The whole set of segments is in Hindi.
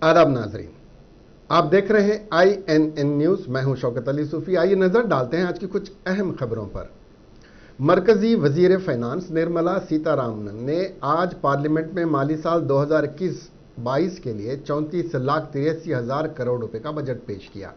आदाब नाजरीन, आप देख रहे हैं INN न्यूज। मैं हूं शौकत अली सूफी। आइए नजर डालते हैं आज की कुछ अहम खबरों पर। मरकजी वजीर फाइनेंस निर्मला सीतारामन ने आज पार्लियामेंट में माली साल 2021-22 के लिए 34,83,000 करोड़ रुपए का बजट पेश किया,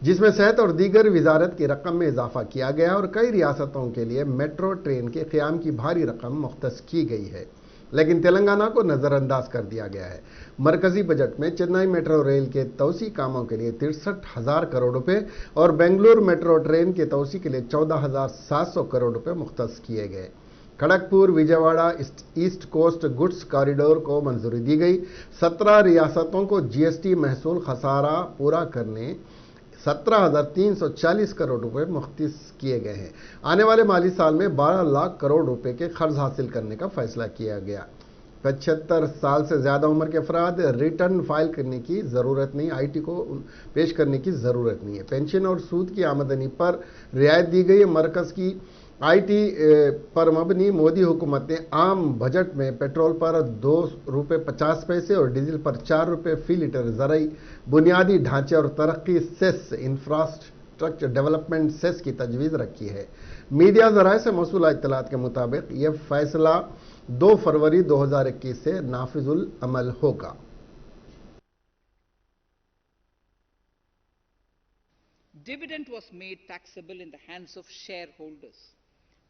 जिसमें सेहत और दीगर वजारत की रकम में इजाफा किया गया और कई रियासतों के लिए मेट्रो ट्रेन के क़याम की भारी रकम मुख्तस की गई है, लेकिन तेलंगाना को नज़रअंदाज कर दिया गया है। मरकजी बजट में चेन्नई मेट्रो रेल के तोसी कामों के लिए 63,000 करोड़ रुपए और बेंगलुरु मेट्रो ट्रेन के तोसी के लिए 14,700 करोड़ रुपए मुख्तस किए गए। Kharagpur Vijayawada east coast goods corridor को मंजूरी दी गई। 17 रियासतों को GST महसूल खसारा पूरा करने 17,340 करोड़ रुपए मुख्तस किए गए हैं। आने वाले माली साल में 12 लाख करोड़ रुपए के कर्ज हासिल करने का फैसला किया गया। 75 साल से ज्यादा उम्र के अफराद रिटर्न फाइल करने की जरूरत नहीं, IT को पेश करने की जरूरत नहीं है। पेंशन और सूद की आमदनी पर रियायत दी गई है। मरकज की IT पर मबनी मोदी हुकूमत ने आम बजट में पेट्रोल पर ₹2.50 और डीजल पर ₹4 फी लीटर ज़राई बुनियादी ढांचे और तरक्की सेस इंफ्रास्ट्रक्चर डेवलपमेंट सेस की तजवीज़ रखी है। मीडिया ज़राए से मौसूला इत्तलात के मुताबिक यह फैसला 2 फरवरी 2021 से नाफिजुल अमल होगा। Dividend was made taxable in the hands of shareholders.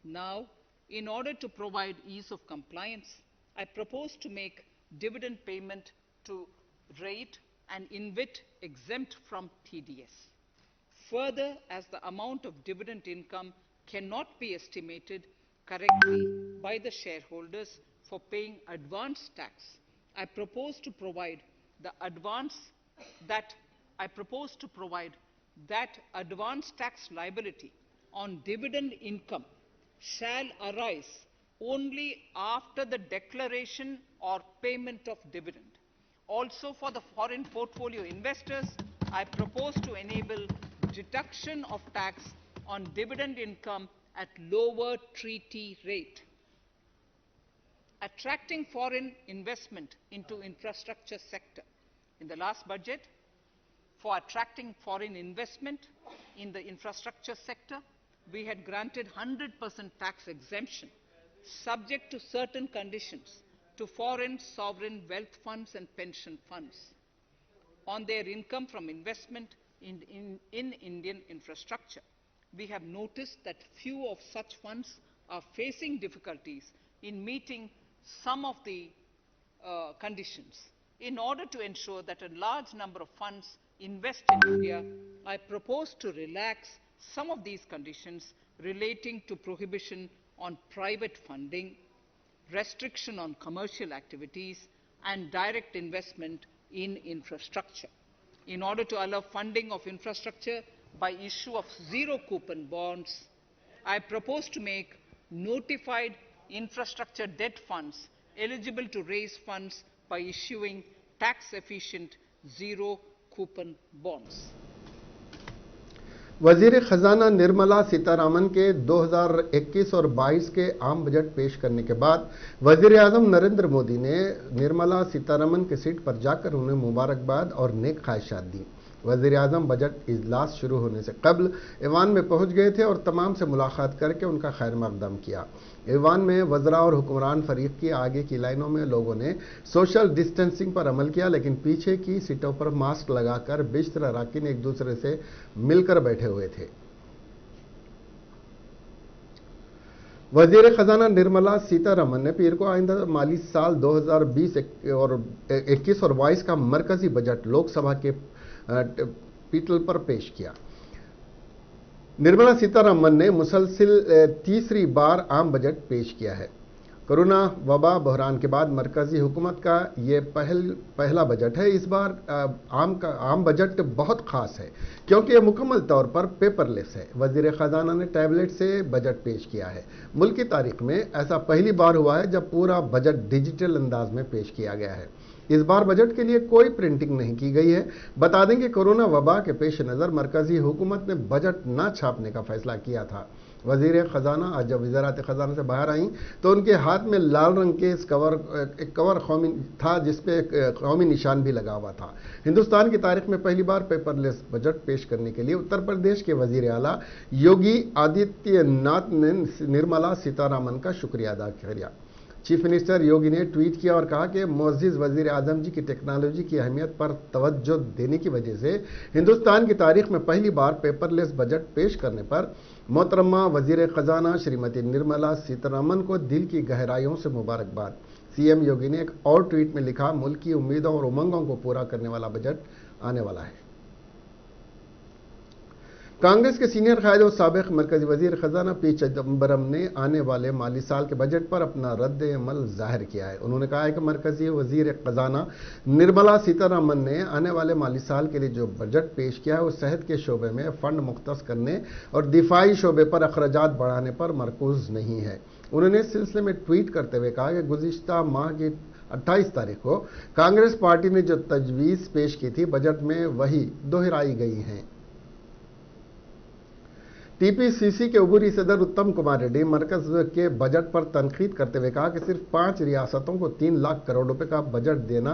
Now, in order to provide ease of compliance, I propose to make dividend payment to REIT and InvIT exempt from TDS. Further, as the amount of dividend income cannot be estimated correctly by the shareholders for paying advance tax, I propose to provide that advance tax liability on dividend income shall arise only after the declaration or payment of dividend. Also, for the foreign portfolio investors, I propose to enable deduction of tax on dividend income at lower treaty rate. Attracting foreign investment into infrastructure sector. In the last budget, for attracting foreign investment in the infrastructure sector, we had granted 100% tax exemption, subject to certain conditions, to foreign sovereign wealth funds and pension funds on their income from investment in Indian infrastructure. We have noticed that few of such funds are facing difficulties in meeting some of the conditions. In order to ensure that a large number of funds invest in India, I propose to relax some of these conditions relating to prohibition on private funding, restriction on commercial activities, and direct investment in infrastructure. In order to allow funding of infrastructure by issue of zero-coupon bonds, I propose to make notified infrastructure debt funds eligible to raise funds by issuing tax-efficient zero-coupon bonds. वजीर खजाना निर्मला सीतारामन के 2021 और 22 के आम बजट पेश करने के बाद वजीर आजम नरेंद्र मोदी ने निर्मला सीतारामन की सीट पर जाकर उन्हें मुबारकबाद और नेक ख्वाहिशात दी। वजीर आजम बजट इजलास शुरू होने से कबल ईवान में पहुंच गए थे और तमाम से मुलाकात करके उनका खैर मकदम किया। ईवान में वज़रा और हुक्मरान फरीक की आगे की लाइनों में लोगों ने सोशल डिस्टेंसिंग पर अमल किया, लेकिन पीछे की सीटों पर मास्क लगाकर बिस्तर अराकीन एक दूसरे से मिलकर बैठे हुए थे। वजीर खजाना निर्मला सीतारमन ने पीर को आइंदा माली साल 2020 और 21 और 22 का मरकजी बजट लोकसभा के पीटल पर पेश किया। निर्मला सीतारमन ने मुसलसिल तीसरी बार आम बजट पेश किया है। कोरोना वबा बहरान के बाद मरकजी हुकूमत का ये पहला बजट है। इस बार आम बजट बहुत खास है क्योंकि यह मुकम्मल तौर पर पेपरलेस है। वजीर खजाना ने टैबलेट से बजट पेश किया है। मुल्क की तारीख में ऐसा पहली बार हुआ है जब पूरा बजट डिजिटल अंदाज में पेश किया गया है। इस बार बजट के लिए कोई प्रिंटिंग नहीं की गई है। बता दें कि कोरोना वबा के पेश नज़र मरकजी हुकूमत ने बजट न छापने का फैसला किया था। वजीर खजाना आज जब वजारत खजाना से बाहर आई तो उनके हाथ में लाल रंग के इस एक कवर कौमी था जिसपे एक कौमी निशान भी लगा हुआ था। हिंदुस्तान की तारीख में पहली बार पेपरलेस बजट पेश करने के लिए उत्तर प्रदेश के वजीर आला योगी आदित्यनाथ ने निर्मला सीतारामन का शुक्रिया अदा किया। चीफ मिनिस्टर योगी ने ट्वीट किया और कहा कि मुअज़्ज़िज़ वज़ीर आज़म जी की टेक्नोलॉजी की अहमियत पर तवज्जो देने की वजह से हिंदुस्तान की तारीख में पहली बार पेपरलेस बजट पेश करने पर मोहतरमा वज़ीर ख़जाना श्रीमती निर्मला सीतारमण को दिल की गहराइयों से मुबारकबाद। सीएम योगी ने एक और ट्वीट में लिखा, मुल्क की उम्मीदों और उमंगों को पूरा करने वाला बजट आने वाला है। कांग्रेस के सीनियर कायद और साबिक मरकजी वजीर खजाना पी चिदम्बरम ने आने वाले माली साल के बजट पर अपना रद्द अमल जाहिर किया है। उन्होंने कहा है कि मरकजी वजीर खजाना निर्मला सीतारमण ने आने वाले माली साल के लिए जो बजट पेश किया है वो सेहत के शोबे में फंड मुख्तस करने और दिफाई शोबे पर अखराजात बढ़ाने पर मरकूज नहीं है। उन्होंने इस सिलसिले में ट्वीट करते हुए कहा कि गुज़िश्ता माह की 28 तारीख को कांग्रेस पार्टी ने जो तजवीज़ पेश की थी बजट में वही दोहराई गई हैं। टीपीसीसी के उबूरी सदर उत्तम कुमार रेड्डी मरकज के बजट पर तनकीद करते हुए कहा कि सिर्फ 5 रियासतों को 3 लाख करोड़ रुपए का बजट देना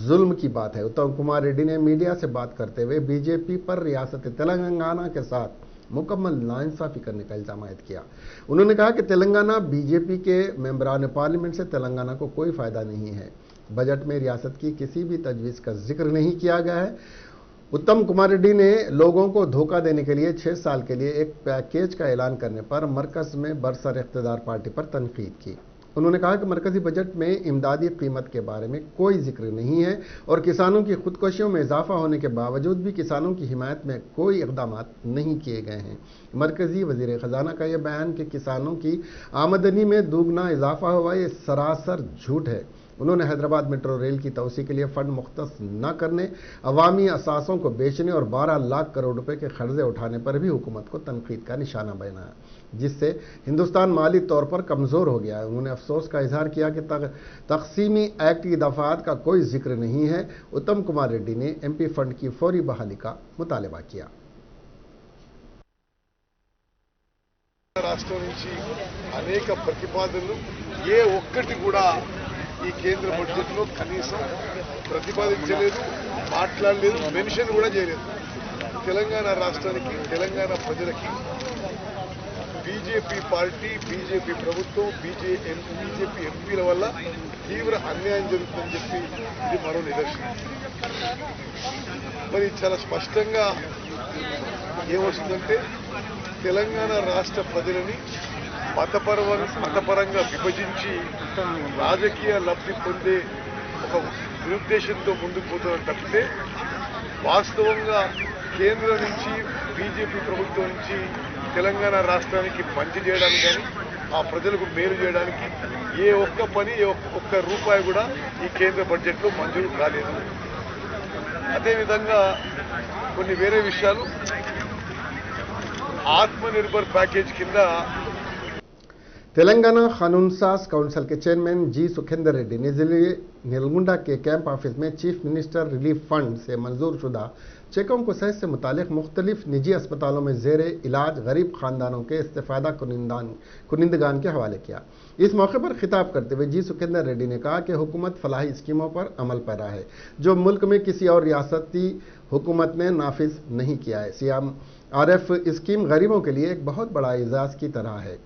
जुल्म की बात है। उत्तम कुमार रेड्डी ने मीडिया से बात करते हुए बीजेपी पर रियासत तेलंगाना के साथ मुकम्मल नाइंसाफी करने का इल्जाम आयद किया। उन्होंने कहा कि तेलंगाना बीजेपी के मेंबरान पार्लियामेंट से तेलंगाना को कोई फायदा नहीं है। बजट में रियासत की किसी भी तजवीज़ का जिक्र नहीं किया गया है। उत्तम कुमार रेड्डी ने लोगों को धोखा देने के लिए 6 साल के लिए एक पैकेज का ऐलान करने पर मरकज में बरसर इख्तिदार पार्टी पर तनकीद की। उन्होंने कहा कि मरकजी बजट में इमदादी कीमत के बारे में कोई जिक्र नहीं है और किसानों की खुदकुशियों में इजाफा होने के बावजूद भी किसानों की हिमायत में कोई इकदाम नहीं किए गए हैं। मरकजी वजीर खजाना का यह बयान कि किसानों की आमदनी में दोगुना इजाफा हुआ ये सरासर झूठ है। उन्होंने हैदराबाद मेट्रो रेल की तोसी के लिए फंड मुख्तस न करने, अवामी असासों को बेचने और 12 लाख करोड़ रुपए के कर्जे उठाने पर भी हुकूमत को तनकीद का निशाना बनाया, जिससे हिंदुस्तान माली तौर पर कमज़ोर हो गया है। उन्होंने अफसोस का इजहार किया कि तकसीमी एक्ट की दफात का कोई जिक्र नहीं है। उत्तम कुमार रेड्डी ने एमपी फंड की फौरी बहाली का मुतालबा किया। రాష్ట్రం నుంచి అనేక ప్రతిపాదనలు ఏ ఒక్కటి కూడా ఈ కేంద్ర బడ్జెట్లో కనీసం ప్రతిపాదించలేదు, మాట్లాడలేదు, మెన్షన్ కూడా చేయలేదు. తెలంగాణ రాష్ట్రానికి, తెలంగాణ ప్రజలకి బీజేపీ పార్టీ, బీజేపీ ప్రభుత్వం, బీజేపీ ఎంపీల వల్ల తీవ్ర అన్యాయం జరుగుతుందని చెప్పి ఇది మరో నిదర్శనం. మరి చాలా స్పష్టంగా ఏమొస్తుందంటే తెలంగాణ రాష్ట్ర ప్రజలని మతపరంగా విభజించి రాజకీయ లబ్ధి పొందే ఒక దురుద్దేశంతో ముందుకు పోతున్నారు తప్పితే వాస్తవంగా కేంద్రం నుంచి బీజేపీ ప్రభుత్వం నుంచి తెలంగాణ రాష్ట్రానికి మంచి చేయడానికి కానీ ఆ ప్రజలకు మేలు చేయడానికి ఏ ఒక్క పని, ఏ ఒక్క రూపాయి కూడా ఈ కేంద్ర బడ్జెట్లో మంజూరు కాలేదు. అదేవిధంగా కొన్ని వేరే విషయాలు आत्मनिर्भर पैकेज किंदा तेलंगाना कानून साज काउंसिल के चेयरमैन जी सुखेंदर रेड्डी ने जिले नलगुंडा के कैंप ऑफिस में चीफ मिनिस्टर रिलीफ फंड से मंजूर शुदा चेकों को सेहत से मुतालिक मुख्तलिफ निजी अस्पतालों में जेर इलाज गरीब खानदानों के इस्तेफादा कुनिंदगान के हवाले किया। इस मौके पर खिताब करते हुए जी सुखेंदर रेड्डी ने कहा कि हुकूमत फलाही स्कीमों पर अमल पैरा है जो मुल्क में किसी और रियासती हुकूमत ने नाफिज नहीं किया है। CMRF स्कीम गरीबों के लिए एक बहुत बड़ा एजाज की तरह है।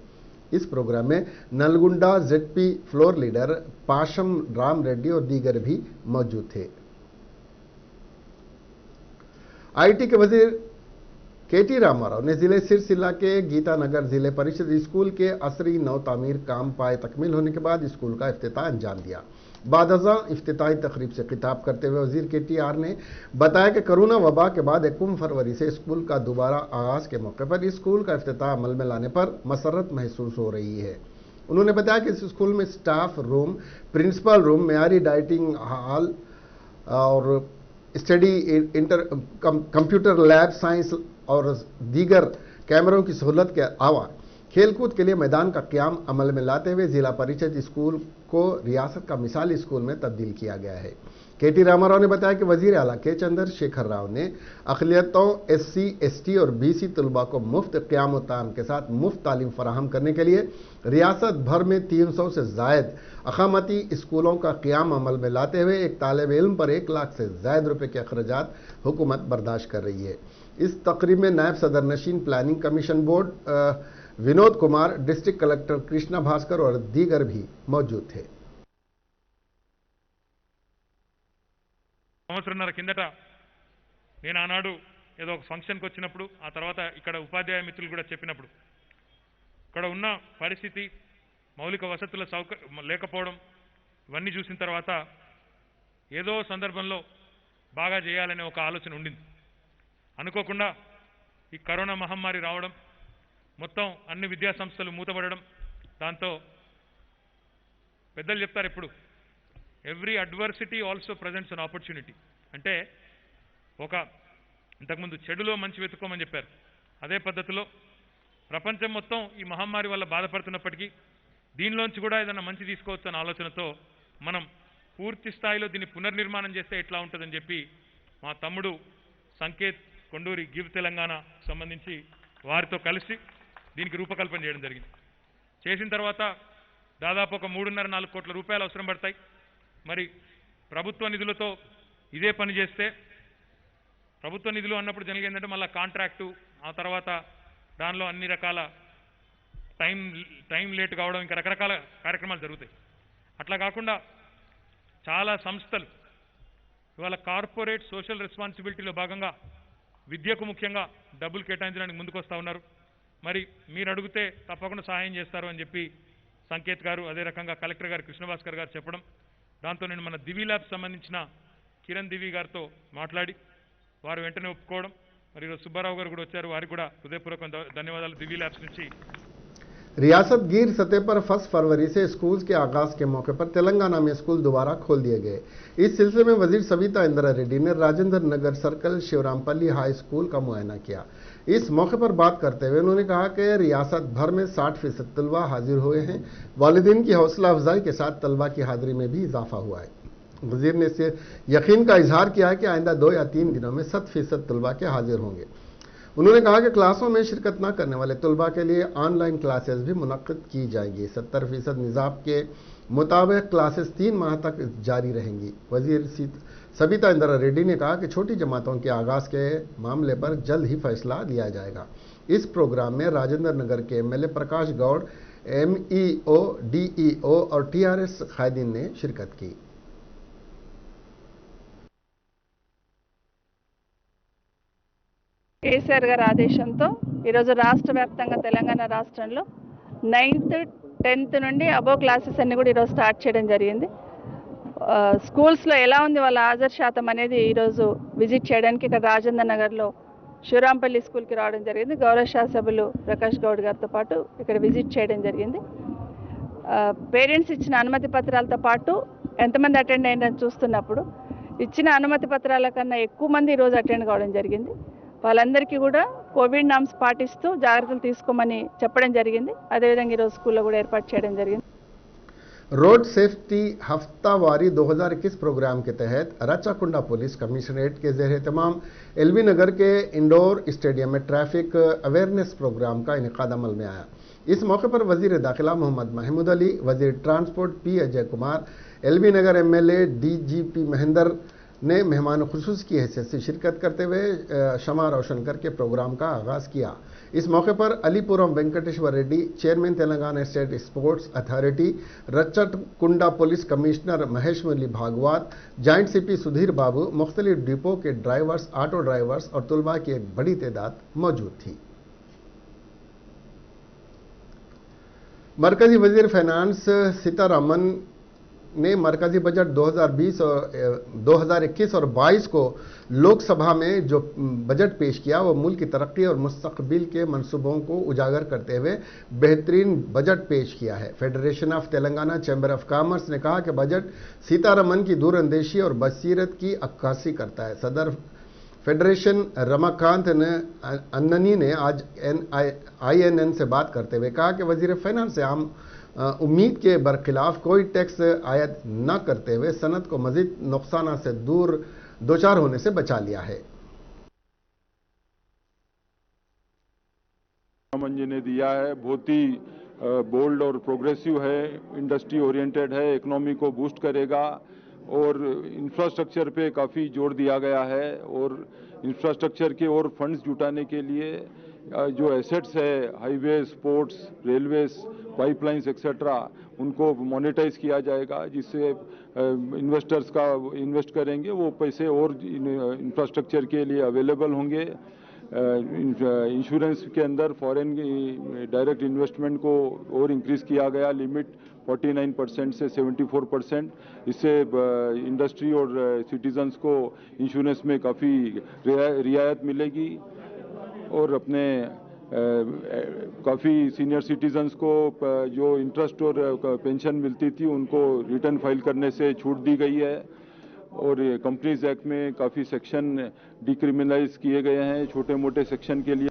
इस प्रोग्राम में Nalgonda ZP floor leader Pasham Ram Reddy और दीगर भी मौजूद थे। IT के वजीर KT रामाराव ने जिले सिरसिला के गीतानगर जिले परिषद स्कूल के असरी नौ तामीर काम पाए तकमील होने के बाद स्कूल का इफ्तिताह अंजाम दिया। बादजा इफ्तिताही तकरीब से खिताब करते हुए वजीर KTR ने बताया कि कोरोना वबा के बाद 1 फरवरी से स्कूल का दोबारा आगाज के मौके पर स्कूल का इफ्तिताह अमल में लाने पर मसरत महसूस हो रही है। उन्होंने बताया कि इस स्कूल में स्टाफ रूम, प्रिंसिपल रूम, मेयारी डाइटिंग हॉल और स्टडी कंप्यूटर लैब, साइंस और दीगर कैमरों की सहूलत के अलावा खेलकूद के लिए मैदान का क़याम अमल में लाते हुए जिला परिषद स्कूल को रियासत का मिसाली स्कूल में तब्दील किया गया है। केटी रामाराव ने बताया कि वजीर आला के चंद्रशेखर राव ने अक़लियतों, SC, ST और BC तलबा को मुफ्त क़याम ताम के साथ मुफ्त तालीम फराहम करने के लिए रियासत भर में 300 से ज़ायद अक़ामती स्कूलों का क़याम अमल में लाते हुए एक तालिब इल्म पर 1 लाख से ज़ायद रुपये के अखराजात हुकूमत बर्दाश्त कर रही है। इस तकरीब में नायब सदर नशीन planning commission board Vinod Kumar, district collector Krishna Bhaskar और दीगर भी मौजूद थे। సంవత్సరంన్నర కిందట నేను ఆనాడు ఏదో ఒక ఫంక్షన్కి వచ్చినప్పుడు ఆ తర్వాత ఇక్కడ ఉపాధ్యాయ మిత్రులు కూడా చెప్పినప్పుడు ఇక్కడ ఉన్న పరిస్థితి, మౌలిక వసతుల లేకపోవడం ఇవన్నీ చూసిన తర్వాత ఏదో సందర్భంలో బాగా చేయాలనే ఒక ఆలోచన ఉండింది. అనుకోకుండా ఈ కరోనా మహమ్మారి రావడం, మొత్తం అన్ని విద్యా సంస్థలు మూతపడడం, దాంతో పెద్దలు చెప్తారు ఎప్పుడు every adversity also presents an opportunity. అంటే ఒక ఇంతకుముందు చెడులో మంచి వెతుక్కోమని చెప్పారు, అదే పద్ధతిలో ప్రపంచం మొత్తం ఈ మహమ్మారి వల్ల బాధపడుతున్నప్పటికీ దీనిలోంచి కూడా ఏదైనా మంచి తీసుకోవచ్చు అన్న ఆలోచనతో మనం పూర్తి స్థాయిలో దీన్ని పునర్నిర్మాణం చేస్తే ఎట్లా ఉంటుందని చెప్పి మా తమ్ముడు సంకేత్ కొండూరి గివ్ తెలంగాణ సంబంధించి వారితో కలిసి దీనికి రూపకల్పన చేయడం జరిగింది. చేసిన తర్వాత దాదాపు ఒక 3.5-4 కోట్ల రూపాయలు అవసరం పడతాయి. మరి ప్రభుత్వ నిధులతో ఇదే పని చేస్తే, ప్రభుత్వ నిధులు అన్నప్పుడు జనరల్గా ఏంటంటే మళ్ళీ కాంట్రాక్టు, ఆ తర్వాత దానిలో అన్ని రకాల టైం లేట్ కావడం, ఇంకా రకరకాల కార్యక్రమాలు జరుగుతాయి. అట్లా కాకుండా చాలా సంస్థలు ఇవాళ కార్పొరేట్ సోషల్ రెస్పాన్సిబిలిటీలో భాగంగా విద్యకు ముఖ్యంగా డబ్బులు కేటాయించడానికి ముందుకు వస్తూ ఉన్నారు. మరి మీరు అడిగితే తప్పకుండా సహాయం చేస్తారు అని చెప్పి సంకేత్ గారు, అదే రకంగా కలెక్టర్ గారు కృష్ణభాస్కర్ గారు చెప్పడం, దాంతో నేను మన దివి ల్యాబ్స్ సంబంధించిన కిరణ్ దివి గారితో మాట్లాడి వారు వెంటనే ఒప్పుకోవడం, మరి ఈరోజు సుబ్బారావు గారు కూడా వచ్చారు, వారికి కూడా హృదయపూర్వక ధన్యవాదాలు దివి ల్యాబ్స్ నుంచి. रियासत गिर सतह पर 1 फरवरी से स्कूल के आगाज के मौके पर तेलंगाना में स्कूल दोबारा खोल दिए गए। इस सिलसिले में वजीर सविता इंदिरा रेड्डी ने Rajendra Nagar circle Shivrampalli high school का मुआयना किया। इस मौके पर बात करते हुए उन्होंने कहा कि रियासत भर में 60% तलबा हाजिर हुए हैं। वालिदीन की हौसला अफजाई के साथ तलबा की हाजिरी में भी इजाफा हुआ है। वजीर ने इससे यकीन का इजहार किया है कि आइंदा 2 या 3 दिनों में 100% तलबा के हाजिर होंगे। उन्होंने कहा कि क्लासों में शिरकत न करने वाले तलबा के लिए ऑनलाइन क्लासेस भी मुनक्किद की जाएंगी। 70% निज़ाम के मुताबिक क्लासेस 3 माह तक जारी रहेंगी। वजीर सविता इंदिरा रेड्डी ने कहा कि छोटी जमातों के आगाज़ के मामले पर जल्द ही फैसला लिया जाएगा। इस प्रोग्राम में राजेंद्र नगर के MLA प्रकाश गौड़, MEO, DEO और TRS कायदीन ने शिरकत की। కేసీఆర్ గారి ఆదేశంతో ఈరోజు రాష్ట్ర వ్యాప్తంగా తెలంగాణ రాష్ట్రంలో 9th, 10th నుండి అబో క్లాసెస్ అన్ని కూడా ఈరోజు స్టార్ట్ చేయడం జరిగింది. స్కూల్స్లో ఎలా ఉంది వాళ్ళ హాజరు శాతం అనేది ఈరోజు విజిట్ చేయడానికి ఇక్కడ రాజేంద్ర నగర్లో శివరాంపల్లి స్కూల్కి రావడం జరిగింది. గౌరవ శాసనసభ్యులు ప్రకాష్ గౌడ్ గారితో పాటు ఇక్కడ విజిట్ చేయడం జరిగింది. పేరెంట్స్ ఇచ్చిన అనుమతి పత్రాలతో పాటు ఎంతమంది అటెండ్ అయ్యిందని చూస్తున్నప్పుడు ఇచ్చిన అనుమతి పత్రాల కన్నా ఎక్కువ మంది ఈరోజు అటెండ్ కావడం జరిగింది. వాళ్ళందరికీ కూడా కోవిడ్ నామ్స్ పాటిస్తూ జాగ్రత్తలు తీసుకోమని చెప్పడం జరిగింది. అదేవిధంగా ఈరోజు స్కూల్లో కూడా ఏర్పాటు చేయడం జరిగింది. रोड सेफ्टी हफ्तावारी 2021 प्रोग्राम के तहत रचाकुंडा पुलिस कमिश्नरेट के ज़ेर एहतमाम LB नगर के इंडोर स्टेडियम में ट्रैफिक अवेयरनेस प्रोग्राम का इनेकाद अमल में आया। इस मौके पर वजीर दाखिला मोहम्मद महमूद अली, वजीर transport P Ajay Kumar, LB नगर MLA DGP महेंद्र ने मेहमान खुसूस की हैसियत से शिरकत करते हुए शमा रोशन करके प्रोग्राम का आगाज़ किया। इस मौके पर Alipuram Venkateshwar Reddy, chairman Telangana state sports authority, Rachakonda police commissioner Mahesh Murali Bhagwat, joint CP Sudhir Babu, मुख्तलिफ डिपो के ड्राइवर्स, ऑटो ड्राइवर्स और तुलबा की एक बड़ी तादाद मौजूद थी। मरकजी वजीर फाइनेंस सीतारामन ने मरकजी बजट 2021 और 22 को लोकसभा में जो बजट पेश किया वो मुल्क की तरक्की और मुस्तकबिल के मंसूबों को उजागर करते हुए बेहतरीन बजट पेश किया है। Federation of Telangana chamber of commerce ने कहा कि बजट सीतारमन की दूरअंदेशी और बसीरत की अक्कासी करता है। सदर फेडरेशन रमाकांत अन्ननी ने आज INN से बात करते हुए कहा कि वजीर फाइनेंस से आम उम्मीद के बरखिलाफ कोई टैक्स आयद न करते हुए सनत को मजीद नुकसान से दो चार होने से बचा लिया है। जी ने दिया है बहुत ही बोल्ड और प्रोग्रेसिव है, इंडस्ट्री ओरिएंटेड है, इकोनॉमी को बूस्ट करेगा और इंफ्रास्ट्रक्चर पे काफ़ी जोर दिया गया है और इंफ्रास्ट्रक्चर के और फंड्स जुटाने के लिए जो एसेट्स है highways, ports, railways, pipelines etcetera उनको मोनेटाइज किया जाएगा, जिससे इन्वेस्टर्स का इन्वेस्ट करेंगे वो पैसे और इंफ्रास्ट्रक्चर के लिए अवेलेबल होंगे। इंश्योरेंस के अंदर फॉरेन डायरेक्ट इन्वेस्टमेंट को और इंक्रीज किया गया, लिमिट 49% से 74%। इससे इंडस्ट्री और सिटीजन्स को इंश्योरेंस में काफ़ी रियायत मिलेगी और अपने काफ़ी सीनियर सिटीजन्स को जो इंटरेस्ट और पेंशन मिलती थी उनको रिटर्न फाइल करने से छूट दी गई है और कंपनीज एक्ट में काफ़ी सेक्शन डिक्रिमिनलाइज किए गए हैं छोटे मोटे सेक्शन के लिए।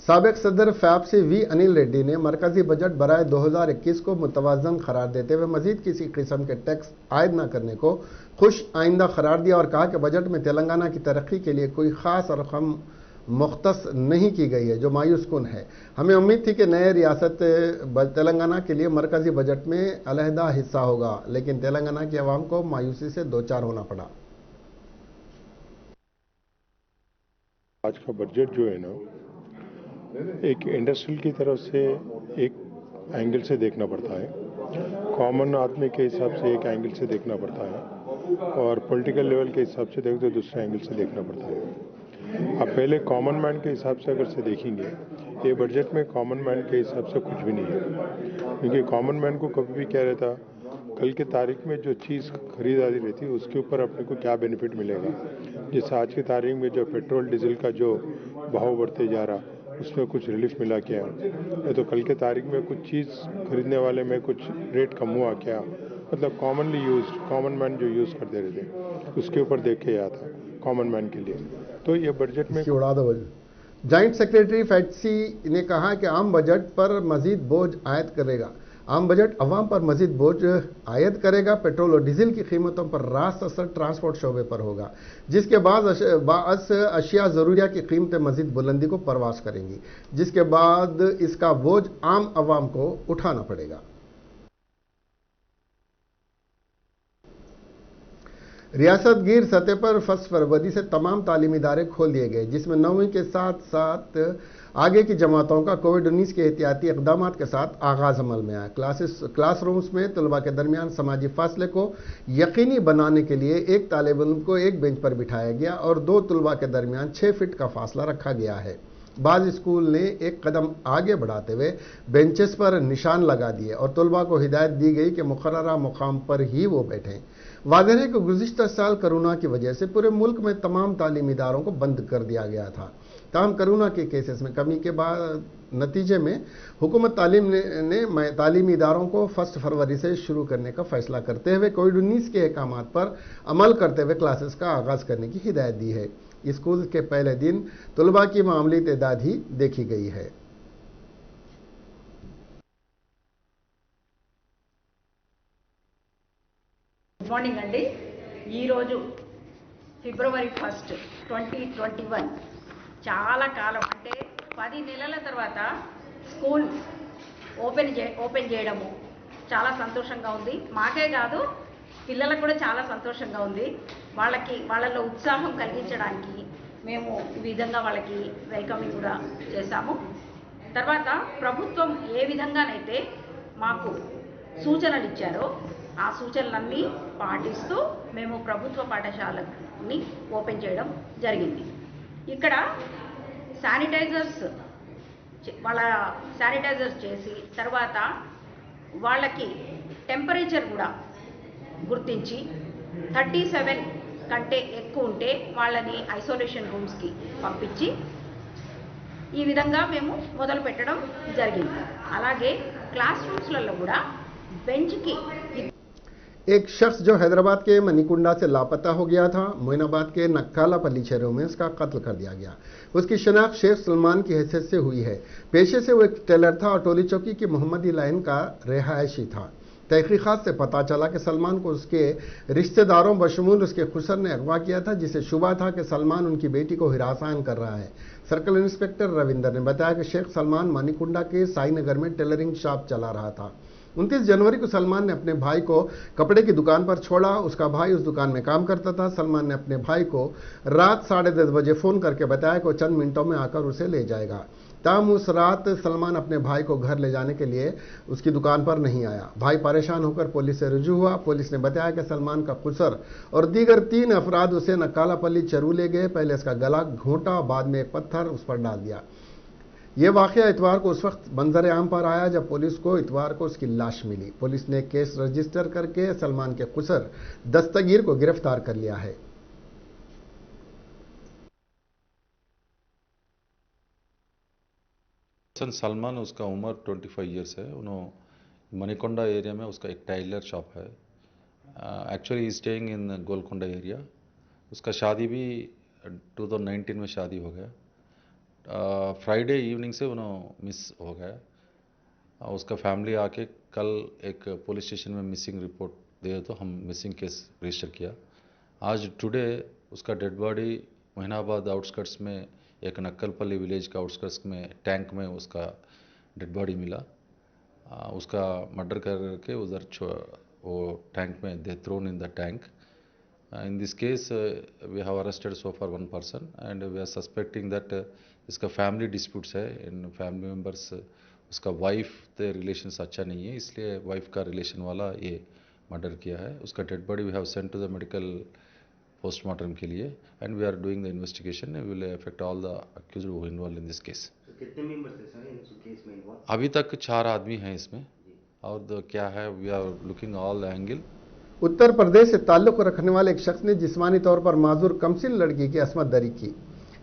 साबिक सदर फैब से वी अनिल रेड्डी ने मरकजी बजट बराए 2021 को मुतवाज़न करार देते हुए मजीद किसी किस्म के टैक्स आयद न करने को खुश आइंदा करार दिया और कहा कि बजट में तेलंगाना की तरक्की के लिए कोई खास रकम मुख्तस नहीं की गई है जो मायूस कुन है। हमें उम्मीद थी कि नए रियासत तेलंगाना के लिए मरकजी बजट में अलहदा हिस्सा होगा, लेकिन तेलंगाना की आवाम को मायूसी से दो चार होना पड़ा। आज का बजट जो है ना, एक इंडस्ट्रियल की तरफ से एक एंगल से देखना पड़ता है, कॉमन आदमी के हिसाब से एक एंगल से देखना पड़ता है और पॉलिटिकल लेवल के हिसाब से देखो तो दूसरे एंगल से देखना पड़ता है। अब पहले कॉमन मैन के हिसाब से अगर से देखेंगे, ये बजट में कॉमन मैन के हिसाब से कुछ भी नहीं है, क्योंकि कॉमन मैन को कभी भी क्या रहता, कल के तारीख में जो चीज़ खरीदारी रहती है उसके ऊपर अपने को क्या बेनिफिट मिलेगा। जैसे आज की तारीख में जो पेट्रोल डीजल का जो भाव बढ़ते जा रहा, उसमें कुछ रिलीफ मिला क्या, या तो कल के तारीख में कुछ चीज़ खरीदने वाले में कुछ रेट कम हुआ क्या, मतलब कॉमनली यूज कॉमन मैन जो यूज़ करते रहते उसके ऊपर देख के आता कॉमन मैन के लिए। तो ये बजट में उड़ा दो। जॉइंट सेक्रेटरी फैटसी ने कहा कि आम बजट पर मजीद बोझ आयद करेगा, आम बजट अवाम पर मजीद बोझ आयद करेगा। पेट्रोल और डीजल की कीमतों पर रास्त असर ट्रांसपोर्ट शोबे पर होगा, जिसके बाद अशिया ज़रूरिया की कीमतें मजीद बुलंदी को परवास करेंगी, जिसके बाद इसका बोझ आम अवाम को उठाना पड़ेगा। रियासत गिर सतह पर 1 फरवरी से तमाम तालीमी इदारे खोल दिए गए, जिसमें 9वीं के साथ साथ आगे की जमातों का कोविड-19 के एहतियाती इक़दामात के साथ आगाज अमल में आया। क्लासरूम्स में तलबा के दरमियान समाजी फासले को यकीनी बनाने के लिए एक तालिब इल्म को एक बेंच पर बिठाया गया और 2 तलबा के दरमियान 6 फीट का फासला रखा गया है। बाज़ स्कूल ने एक कदम आगे बढ़ाते हुए बेंचेस पर निशान लगा दिए और तलबा को हिदायत दी गई कि मुकर्ररा मुकाम पर ही वो बैठें। वाज़ेह है कि गुज़िश्ता साल कोरोना की वजह से पूरे मुल्क में तमाम तालीमी इदारों को बंद कर दिया गया था। ताहम कोरोना के केसेस में कमी के बाद नतीजे में हुकूमत ने तालीमी इदारों को 1 फरवरी से शुरू करने का फैसला करते हुए कोविड-19 के अहकामात पर अमल करते हुए क्लासेस का आगाज़ करने की हिदायत दी है। स्कूल के पहले दिन तलबा की मामूली तादाद ही देखी गई है। गुड మార్నింగ్ అండి। ఈరోజు ఫిబ్రవరి 1, 2021 చాలా కాలం అంటే 10 నెలల తర్వాత స్కూల్ ఓపెన్ చేయడము చాలా సంతోషంగా ఉంది। మాకే కాదు పిల్లలకు కూడా చాలా సంతోషంగా ఉంది। వాళ్ళలో ఉత్సాహం కలిగించడానికి మేము ఈ విధంగా వాళ్ళకి వెల్కమింగ్ కూడా చేశాము। తర్వాత ప్రభుత్వం ఏ విధంగానైతే మాకు సూచనలు ఇచ్చారో ఆ సూచనలన్నీ పాటిస్తూ మేము ప్రభుత్వ పాఠశాలని ఓపెన్ చేయడం జరిగింది। ఇక్కడ శానిటైజర్స్ చేసి తర్వాత వాళ్ళకి టెంపరేచర్ కూడా గుర్తించి 37 కంటే ఎక్కువ ఉంటే వాళ్ళని ఐసోలేషన్ రూమ్స్కి పంపించి ఈ విధంగా మేము మొదలు పెట్టడం జరిగింది। అలాగే క్లాస్ రూమ్స్లలో కూడా బెంచ్కి एक शख्स जो हैदराबाद के मनीकुंडा से लापता हो गया था, मोइनाबाद के नक्कालापल्ली शहरों में उसका कत्ल कर दिया गया। उसकी शनाख्त शेख सलमान की हैसियत से हुई है। पेशे से वो एक टेलर था और टोली चौकी की मोहम्मदी लाइन का रिहायशी था। तहकीकात से पता चला कि सलमान को उसके रिश्तेदारों बशमूल उसके खुसर ने अगवा किया था, जिसे शुबा था कि सलमान उनकी बेटी को हिरासान कर रहा है। सर्कल इंस्पेक्टर रविंदर ने बताया कि शेख सलमान मनीकुंडा के साई नगर में टेलरिंग शॉप चला रहा था। 29 जनवरी को सलमान ने अपने भाई को कपड़े की दुकान पर छोड़ा। उसका भाई उस दुकान में काम करता था। सलमान ने अपने भाई को रात 10:30 बजे फोन करके बताया कि वो चंद मिनटों में आकर उसे ले जाएगा। ताहम उस रात सलमान अपने भाई को घर ले जाने के लिए उसकी दुकान पर नहीं आया। भाई परेशान होकर पुलिस से रुजू हुआ। पुलिस ने बताया कि सलमान का खुसर और दीगर 3 अफराद उसे नक्कालापल्ली चरू ले गए। पहले इसका गला घोंटा, बाद में एक पत्थर उस पर डाल दिया। यह वाकया इतवार को उस वक्त मंजर आम पर आया जब पुलिस को इतवार को उसकी लाश मिली। पुलिस ने केस रजिस्टर करके सलमान के खुसर दस्तगीर को गिरफ्तार कर लिया है। सलमान, उसका उम्र 25 ईयर्स है। उन्होंने मनीकोंडा एरिया में उसका एक टाइलर शॉप है। Actually staying in Golconda area. उसका शादी भी 2019 में शादी हो गया। फ्राइडे इवनिंग से उन्होंने मिस हो गया। उसका फैमिली आके कल एक पुलिस स्टेशन में मिसिंग रिपोर्ट दे तो हम मिसिंग केस रजिस्टर किया। आज टुडे उसका डेड बॉडी मोइनाबाद आउटस्कर्ट्स में एक नक्कलपल्ली विलेज का आउटस्कर्ट्स में टैंक में उसका डेड बॉडी मिला। उसका मर्डर करके उधर वो टैंक में they thrown in the tank. In this case, we have arrested so far 1 person and we are suspecting that इसका फैमिली डिस्प्यूट्स है। इन फैमिली मेम्बर्स, उसका वाइफ के रिलेशंस अच्छा नहीं है, इसलिए वाइफ का रिलेशन वाला ये मर्डर किया है। उसका dead body we have sent to the medical postmortem के लिए and we are doing the investigation. We will affect all the accused who involve in this case. कितने मेंबर्स थे सर इस केस में इन्वॉल्व? अभी तक 4 आदमी हैं इसमें और क्या है, we are looking all angle. Uttar Pradesh से ताल्लुक़ रखने वाले एक शख्स ने जिस्मानी तौर पर माजूर कमसिन लड़की की असमत दरी की।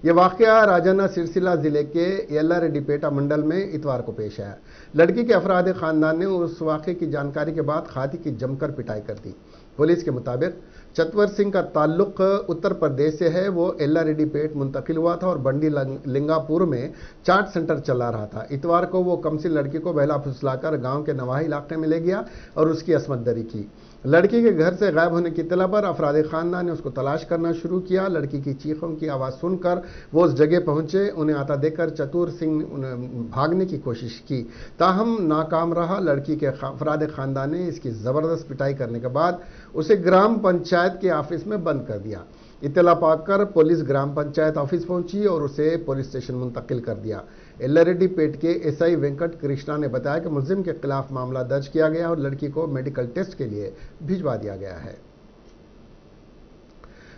यह वाक़या राजन्ना सिरसिला जिले के येल्लारेड्डीपेटा मंडल में इतवार को पेश आया। लड़की के अफराद खानदान ने उस वाक़े की जानकारी के बाद खाती की जमकर पिटाई कर दी। पुलिस के मुताबिक चतवर सिंह का ताल्लुक उत्तर प्रदेश से है। वो येल्लारेड्डीपेट मुंतकिल हुआ था और बंडी लिंगापुर में चाट सेंटर चला रहा था। इतवार को वो कमसिन लड़की को बहला फुसलाकर गांव के नवाही इलाके में ले गया और उसकी असमत दरी की। लड़की के घर से गायब होने की इत्तला पर अफराद खानदान ने उसको तलाश करना शुरू किया। लड़की की चीखों की आवाज़ सुनकर वो उस जगह पहुंचे। उन्हें आता देखकर चतुर सिंह ने भागने की कोशिश की, ताहम नाकाम रहा। लड़की के अफराद खानदान ने इसकी ज़बरदस्त पिटाई करने के बाद उसे ग्राम पंचायत के ऑफिस में बंद कर दिया। इत्तला पाकर पुलिस ग्राम पंचायत ऑफिस पहुंची और उसे पुलिस स्टेशन मुंतकिल कर दिया। येल्लारेड्डीपेट के एसआई वेंकट कृष्णा ने बताया कि मुलजिम के खिलाफ मामला दर्ज किया गया और लड़की को मेडिकल टेस्ट के लिए भिजवा दिया गया है।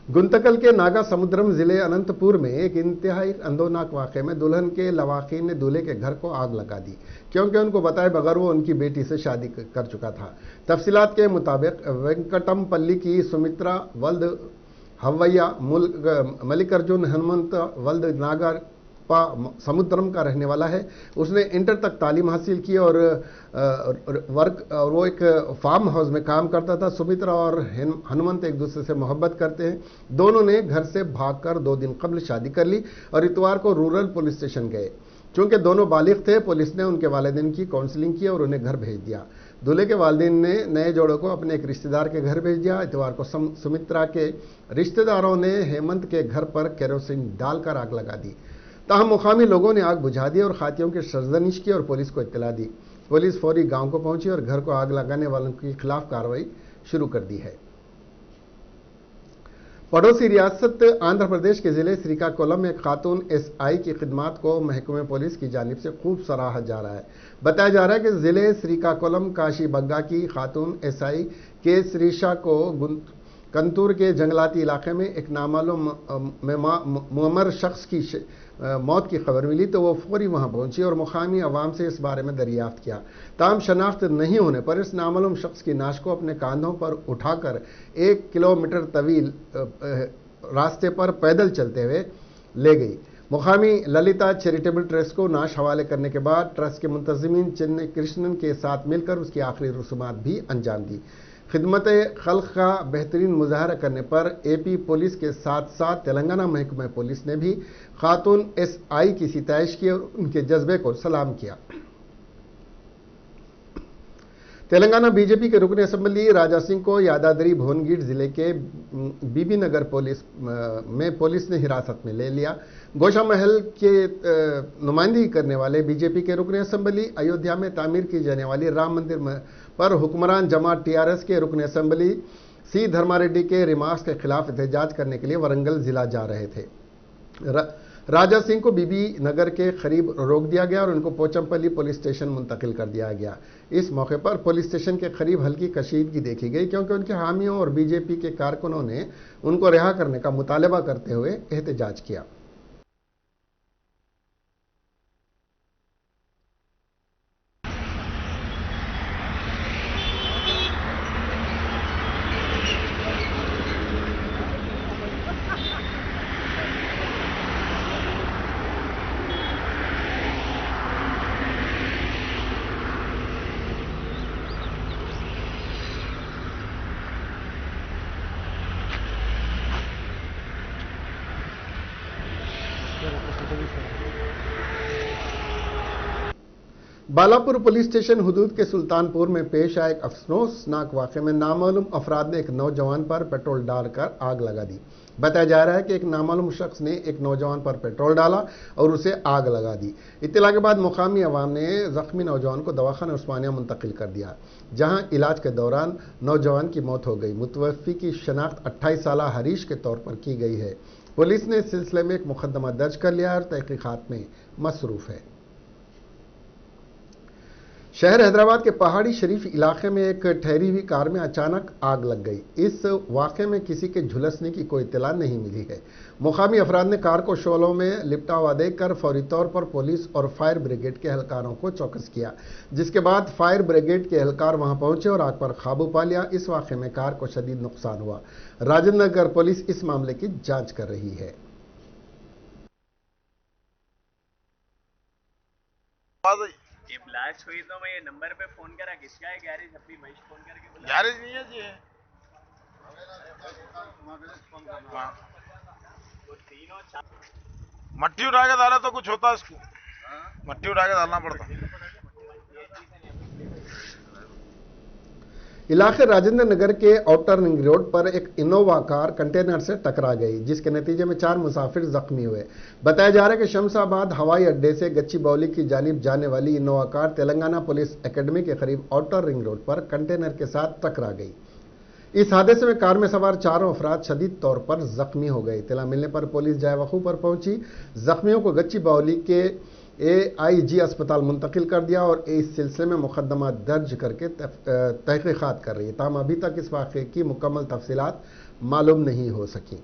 गुंतकल के नागा समुद्रम जिले अनंतपुर में एक इंतहाई अंदोनाक वाक़े में दुल्हन के लवाकिन ने दूल्हे के घर को आग लगा दी, क्योंकि उनको बताए बगैर वो उनकी बेटी से शादी कर चुका था। तफसीलात के मुताबिक वेंकटमपल्ली की सुमित्रा वल्द हवैया मल्लिकार्जुन हनुमंत वल्द नागर समुद्रम का रहने वाला है। उसने इंटर तक तालीम हासिल की और वो एक फार्म हाउस में काम करता था। सुमित्रा और हनुमंत एक दूसरे से मोहब्बत करते हैं। दोनों ने घर से भागकर 2 दिन कबल शादी कर ली और इतवार को रूरल पुलिस स्टेशन गए। चूंकि दोनों बालिग थे, पुलिस ने उनके वालिदैन की काउंसलिंग की और उन्हें घर भेज दिया। दूल्हे के वालिदैन ने नए जोड़ों को अपने एक रिश्तेदार के घर भेज दिया। इतवार को सुमित्रा के रिश्तेदारों ने हेमंत के घर पर केरोसिन डालकर आग लगा दी। ताहम मुकामी लोगों ने आग बुझा दी और खातियों की सर्जनिश की और पुलिस को इत्तला दी। पुलिस फौरी गांव को पहुंची और घर को आग लगाने वालों के खिलाफ कार्रवाई शुरू कर दी है। पड़ोसी रियासत आंध्र प्रदेश के जिले श्रीकाकुलम में एक खातून एसआई की खिदमात को महकमे पुलिस की जानिब से खूब सराहा जा रहा है। बताया जा रहा है कि जिले श्रीकाकुलम काशीबग्गा की खातून एसआई के श्रीशा को कंतूर के जंगलाती इलाके में एक नामालूम मुअम्मर शख्स की मौत की खबर मिली तो वो फौरी वहां पहुंची और मुकामी अवाम से इस बारे में दरियाफ्त किया। ताम शनाख्त नहीं होने पर इस नामालूम शख्स की नाश को अपने कांधों पर उठाकर 1 किलोमीटर तवील रास्ते पर पैदल चलते हुए ले गई। मुकामी ललिता चैरिटेबल ट्रस्ट को नाश हवाले करने के बाद ट्रस्ट के मुंतजिमीन चिन्नी कृष्णन के साथ मिलकर उसकी आखिरी रसूमात भी अंजाम दी। खिदमत खल्क का बेहतरीन मुजाहरा करने पर एपी पुलिस के साथ साथ तेलंगाना महकमा पुलिस ने भी खातून एसआई की सिताइश की और उनके जज्बे को सलाम किया। तेलंगाना बीजेपी के रुकन असेंबली राजा सिंह को यादाद्री भुवनगिर जिले के बीबी नगर पुलिस ने हिरासत में ले लिया। गोशा महल के नुमाइंदगी करने वाले बीजेपी के रुकन असेंबली अयोध्या में तामीर की जाने वाली राम मंदिर पर हुक्मरान जमात टीआरएस के रुकन असेंबली सी धर्मारेड्डी के रिमार्क्स के खिलाफ एहतजाज करने के लिए वरंगल जिला जा रहे थे। राजा सिंह को बीबी नगर के करीब रोक दिया गया और उनको पोचमपल्ली पुलिस स्टेशन मुंतकिल कर दिया गया। इस मौके पर पुलिस स्टेशन के करीब हल्की कशीदगी देखी गई क्योंकि उनके हामियों और बीजेपी के कारकुनों ने उनको रिहा करने का मुतालबा करते हुए एहतजाज किया। बालापुर पुलिस स्टेशन हुदूद के सुल्तानपुर में पेश आए एक अफसोसनाक वाक़े में नामालूम अफराद ने एक नौजवान पर पेट्रोल डालकर आग लगा दी। बताया जा रहा है कि एक नामालूम शख्स ने एक नौजवान पर पेट्रोल डाला और उसे आग लगा दी। इत्तला के बाद मुकामी अवाम ने जख्मी नौजवान को दवाखाना उस्मानिया मुंतकिल कर दिया, जहां इलाज के दौरान नौजवान की मौत हो गई। मुतवफ़्फ़ी की शनाख्त 28 साल हरीश के तौर पर की गई है। पुलिस ने इस सिलसिले में एक मुकदमा दर्ज कर लिया और तहकीकात में मसरूफ़ है। शहर हैदराबाद के पहाड़ी शरीफ इलाके में एक ठहरी हुई कार में अचानक आग लग गई। इस वाक़े में किसी के झुलसने की कोई इत्तला नहीं मिली है। मुकामी अफराद ने कार को शोलों में लिपटा हुआ देखकर फौरी तौर पर पुलिस और फायर ब्रिगेड के एहलकारों को चौकस किया, जिसके बाद फायर ब्रिगेड के एहलकार वहां पहुंचे और आग पर काबू पा लिया। इस वाक़े में कार को शदीद नुकसान हुआ। राजेंद्र नगर पुलिस इस मामले की जांच कर रही है। ये ब्लास्ट हुई तो मैं ये नंबर पे फोन करा, किसका है गैरेज? अभी महेश फोन करके बोला गैरेज नहीं है जी। वो तीनों मट्टी उठा के डाला तो कुछ होता, इसको मट्टी उठा के डालना पड़ता। इलाके राजेंद्र नगर के आउटर रिंग रोड पर एक इनोवा कार कंटेनर से टकरा गई, जिसके नतीजे में 4 मुसाफिर जख्मी हुए। बताया जा रहा है कि शमशाबाद हवाई अड्डे से गच्चीबौली की जानिब जाने वाली Innova car Telangana police academy के करीब आउटर रिंग रोड पर कंटेनर के साथ टकरा गई। इस हादसे में कार में सवार 4 अफराद शदीद तौर पर जख्मी हो गए। इत्तला मिलने पर पुलिस जाए वकूफ पर पहुंची, जख्मियों को गच्चीबौली के AIG अस्पताल मुंतकिल कर दिया और इस सिलसिले में मुकदमा दर्ज करके तहकीकात कर रही है। ताहम अभी तक इस वाक़े की मुकम्मल तफसीलात मालूम नहीं हो सकी।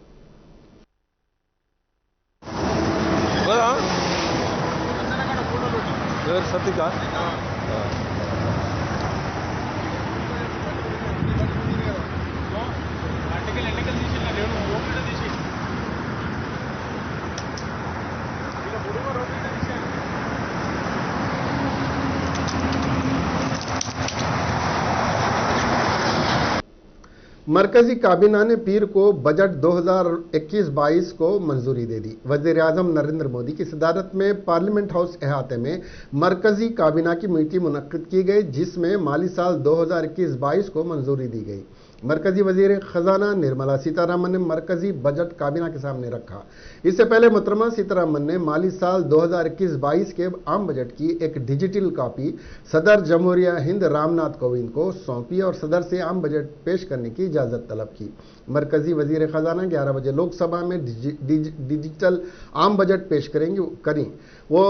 मरकजी काबीना ने पीर को बजट 2021-22 को मंजूरी दे दी। वज़ीर आज़म नरेंद्र मोदी की सदारत में पार्लियामेंट हाउस अहाते में मरकजी काबीना की मीटिंग मुनक्किद की गई, जिसमें माली साल 2021-22 को मंजूरी दी गई। मरकजी वजीर खजाना निर्मला सीतारामन ने मरकजी बजट काबीना के सामने रखा। इससे पहले मुहतरमा सीतारामन ने माली साल 2021-22 के आम बजट की एक डिजिटल कॉपी सदर जमहूरिया हिंद रामनाथ कोविंद को सौंपी और सदर से आम बजट पेश करने की इजाज़त तलब की। मरकजी वजीर खजाना 11 बजे लोकसभा में डिजिटल आम बजट पेश करी। वो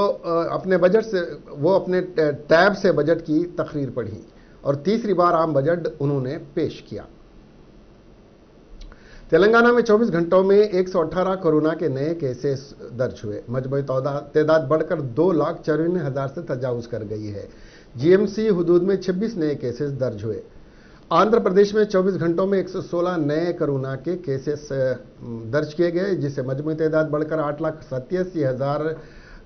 अपने टैब से बजट की तकरीर पढ़ी और तीसरी बार आम बजट उन्होंने पेश किया। तेलंगाना में 24 घंटों में 118 कोरोना के नए केसेस दर्ज हुए। मजमूई तादाद बढ़कर 2,54,000 से तजावुज कर गई है। GMC हुदूद में 26 नए केसेस दर्ज हुए। आंध्र प्रदेश में 24 घंटों में 116 नए कोरोना के केसेस दर्ज किए गए, जिससे मजमूई तादाद बढ़कर 8,87,000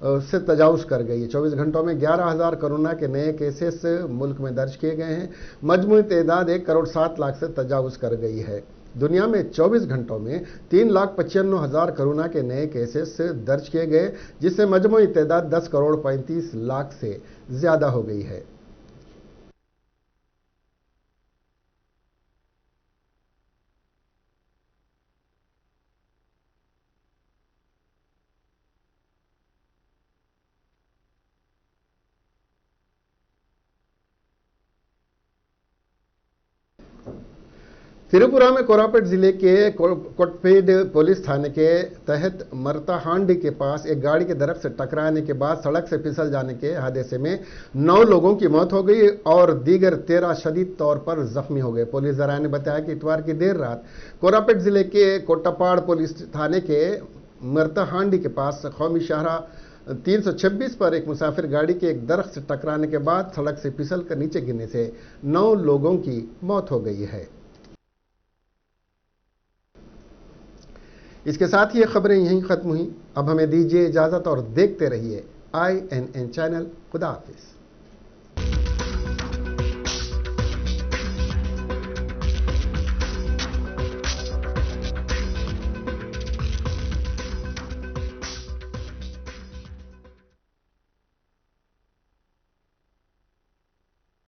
से तजावुज़ कर गई है। 24 घंटों में 11,000 कोरोना के नए केसेस मुल्क में दर्ज किए गए हैं। मजमूई तादाद 1,07,00,000 से तजावुज़ कर गई है। दुनिया में 24 घंटों में 3,95,000 कोरोना के नए केसेस दर्ज किए गए, जिससे मजमूई तादाद 10,35,00,000 से ज़्यादा हो गई है। त्रिपुरा में कोरापुट जिले के कोटपेड पुलिस थाने के तहत मरताहांडी के पास एक गाड़ी के दरख्त से टकराने के बाद सड़क से फिसल जाने के हादसे में 9 लोगों की मौत हो गई और दीगर 13 शदीद तौर पर जख्मी हो गए। पुलिस जराये ने बताया कि इतवार की देर रात कोरापुट जिले के कोटपाड़ पुलिस थाने के मरताहांडी के पास कौमी शाहरा 326 पर एक मुसाफिर गाड़ी के एक दरख्त से टकराने के बाद सड़क से फिसल कर नीचे गिरने से 9 लोगों की मौत हो गई है। इसके साथ ही ये खबरें यहीं खत्म हुई। अब हमें दीजिए इजाजत और देखते रहिए INN चैनल। खुदा हाफिज।